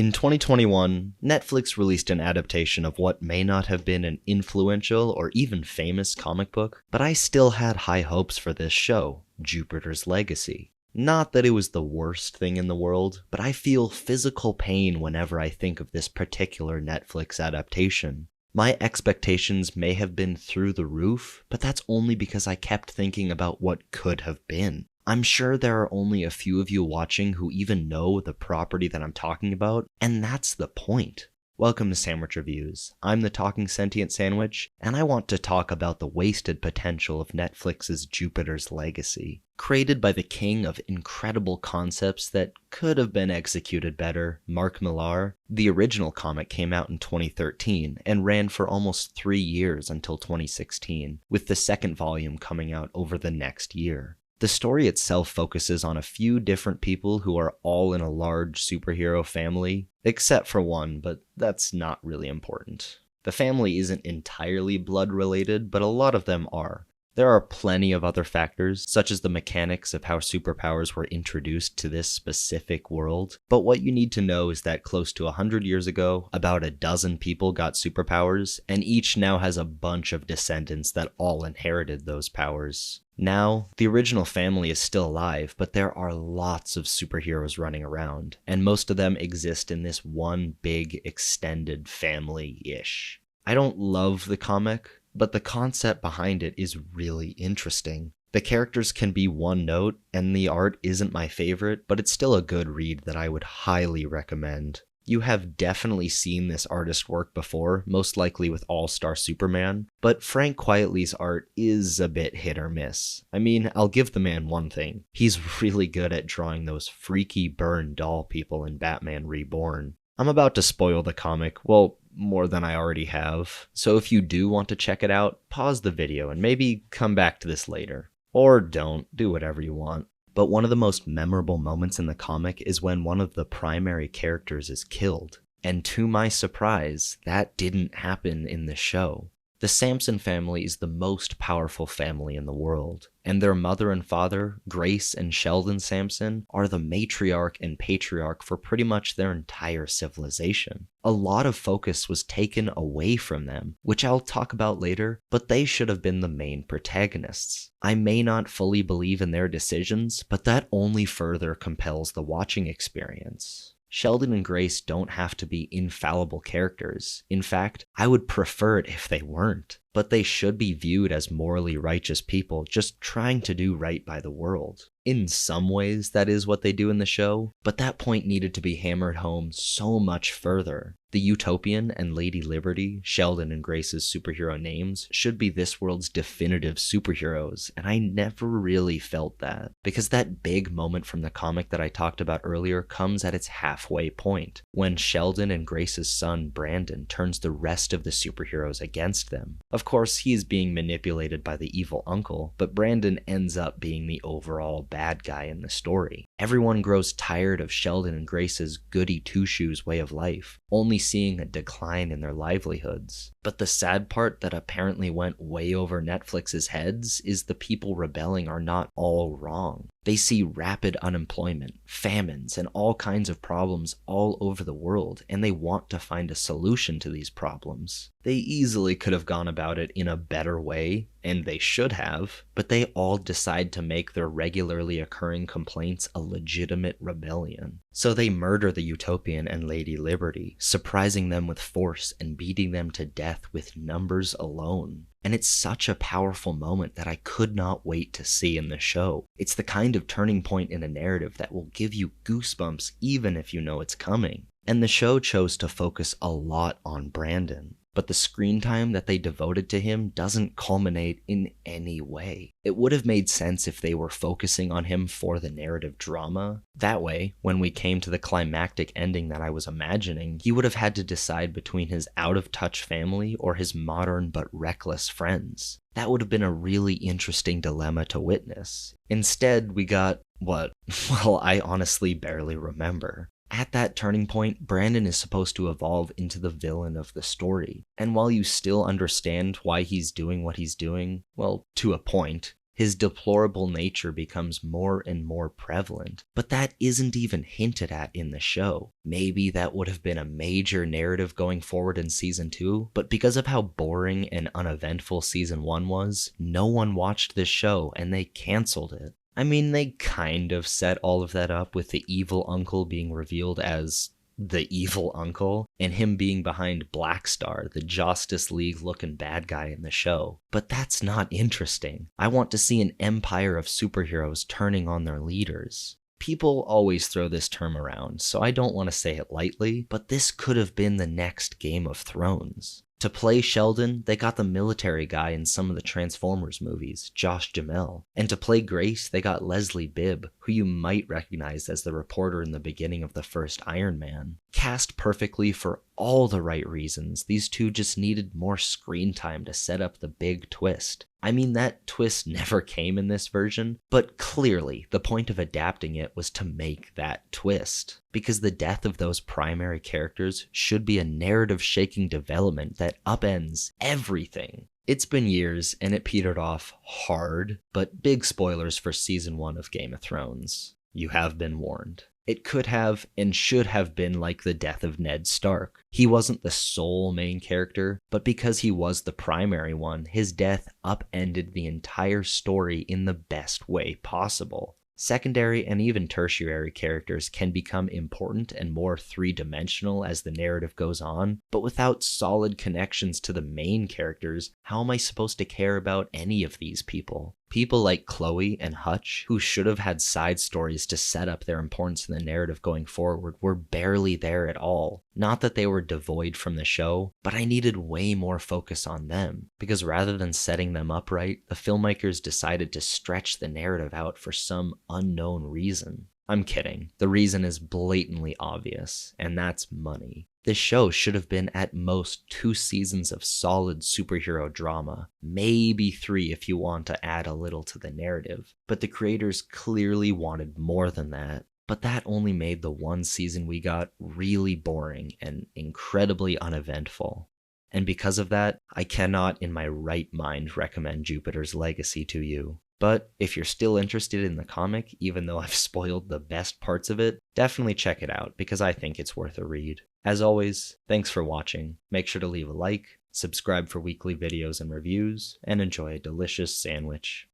In 2021, Netflix released an adaptation of what may not have been an influential or even famous comic book, but I still had high hopes for this show, Jupiter's Legacy. Not that it was the worst thing in the world, but I feel physical pain whenever I think of this particular Netflix adaptation. My expectations may have been through the roof, but that's only because I kept thinking about what could have been. I'm sure there are only a few of you watching who even know the property that I'm talking about, and that's the point. Welcome to Sandwich Reviews. I'm the Talking Sentient Sandwich, and I want to talk about the wasted potential of Netflix's Jupiter's Legacy. Created by the king of incredible concepts that could have been executed better, Mark Millar, the original comic came out in 2013 and ran for almost 3 years until 2016, with the second volume coming out over the next year. The story itself focuses on a few different people who are all in a large superhero family, except for one, but that's not really important. The family isn't entirely blood-related, but a lot of them are. There are plenty of other factors, such as the mechanics of how superpowers were introduced to this specific world, but what you need to know is that close to 100 years ago, about a dozen people got superpowers, and each now has a bunch of descendants that all inherited those powers. Now, the original family is still alive, but there are lots of superheroes running around, and most of them exist in this one big extended family-ish. I don't love the comic, but the concept behind it is really interesting. The characters can be one note, and the art isn't my favorite, but it's still a good read that I would highly recommend. You have definitely seen this artist work before, most likely with All-Star Superman, but Frank Quitely's art is a bit hit or miss. I mean, I'll give the man one thing. He's really good at drawing those freaky burn doll people in Batman Reborn. I'm about to spoil the comic, well, more than I already have, so if you do want to check it out, pause the video and maybe come back to this later. Or don't, do whatever you want. But one of the most memorable moments in the comic is when one of the primary characters is killed. And to my surprise, that didn't happen in the show. The Samson family is the most powerful family in the world, and their mother and father, Grace and Sheldon Samson, are the matriarch and patriarch for pretty much their entire civilization. A lot of focus was taken away from them, which I'll talk about later, but they should have been the main protagonists. I may not fully believe in their decisions, but that only further compels the watching experience. Sheldon and Grace don't have to be infallible characters. In fact, I would prefer it if they weren't. But they should be viewed as morally righteous people just trying to do right by the world. In some ways, that is what they do in the show, but that point needed to be hammered home so much further. The Utopian and Lady Liberty, Sheldon and Grace's superhero names, should be this world's definitive superheroes, and I never really felt that. Because that big moment from the comic that I talked about earlier comes at its halfway point, when Sheldon and Grace's son, Brandon, turns the rest of the superheroes against them. Of course, he is being manipulated by the evil uncle, but Brandon ends up being the overall bad guy in the story. Everyone grows tired of Sheldon and Grace's goody two-shoes way of life, only seeing a decline in their livelihoods. But the sad part that apparently went way over Netflix's heads is the people rebelling are not all wrong. They see rapid unemployment, famines, and all kinds of problems all over the world, and they want to find a solution to these problems. They easily could have gone about it in a better way, and they should have, but they all decide to make their regularly occurring complaints a legitimate rebellion. So they murder the Utopian and Lady Liberty, surprising them with force and beating them to death with numbers alone. And it's such a powerful moment that I could not wait to see in the show. It's the kind of turning point in a narrative that will give you goosebumps even if you know it's coming. And the show chose to focus a lot on Brandon, but the screen time that they devoted to him doesn't culminate in any way. It would have made sense if they were focusing on him for the narrative drama. That way, when we came to the climactic ending that I was imagining, he would have had to decide between his out-of-touch family or his modern but reckless friends. That would have been a really interesting dilemma to witness. Instead, we got, what? Well, I honestly barely remember. At that turning point, Brandon is supposed to evolve into the villain of the story, and while you still understand why he's doing what he's doing, well, to a point, His deplorable nature becomes more and more prevalent, but that isn't even hinted at in the show. Maybe that would have been a major narrative going forward in season 2, but because of how boring and uneventful season 1 was, no one watched this show and they canceled it. I mean, they kind of set all of that up with the evil uncle being revealed as the evil uncle, and him being behind Black Star, the Justice League looking bad guy in the show. But that's not interesting. I want to see an empire of superheroes turning on their leaders. People always throw this term around, so I don't want to say it lightly, but this could have been the next Game of Thrones. To play Sheldon, they got the military guy in some of the Transformers movies, Josh Duhamel. And to play Grace, they got Leslie Bibb, who you might recognize as the reporter in the beginning of the first Iron Man. Cast perfectly for all the right reasons, these two just needed more screen time to set up the big twist. I mean, that twist never came in this version, but clearly the point of adapting it was to make that twist. Because the death of those primary characters should be a narrative-shaking development that upends everything. It's been years, and it petered off hard, but big spoilers for season 1 of Game of Thrones. You have been warned. It could have and should have been like the death of Ned Stark. He wasn't the sole main character, but because he was the primary one, his death upended the entire story in the best way possible. Secondary and even tertiary characters can become important and more three-dimensional as the narrative goes on, but without solid connections to the main characters, how am I supposed to care about any of these people? People like Chloe and Hutch, who should have had side stories to set up their importance in the narrative going forward, were barely there at all. Not that they were devoid from the show, but I needed way more focus on them, because rather than setting them up right, the filmmakers decided to stretch the narrative out for some unknown reason. I'm kidding. The reason is blatantly obvious, and that's money. This show should have been at most 2 seasons of solid superhero drama, maybe 3 if you want to add a little to the narrative, but the creators clearly wanted more than that. But that only made the 1 season we got really boring and incredibly uneventful. And because of that, I cannot in my right mind recommend Jupiter's Legacy to you. But if you're still interested in the comic, even though I've spoiled the best parts of it, definitely check it out because I think it's worth a read. As always, thanks for watching. Make sure to leave a like, subscribe for weekly videos and reviews, and enjoy a delicious sandwich.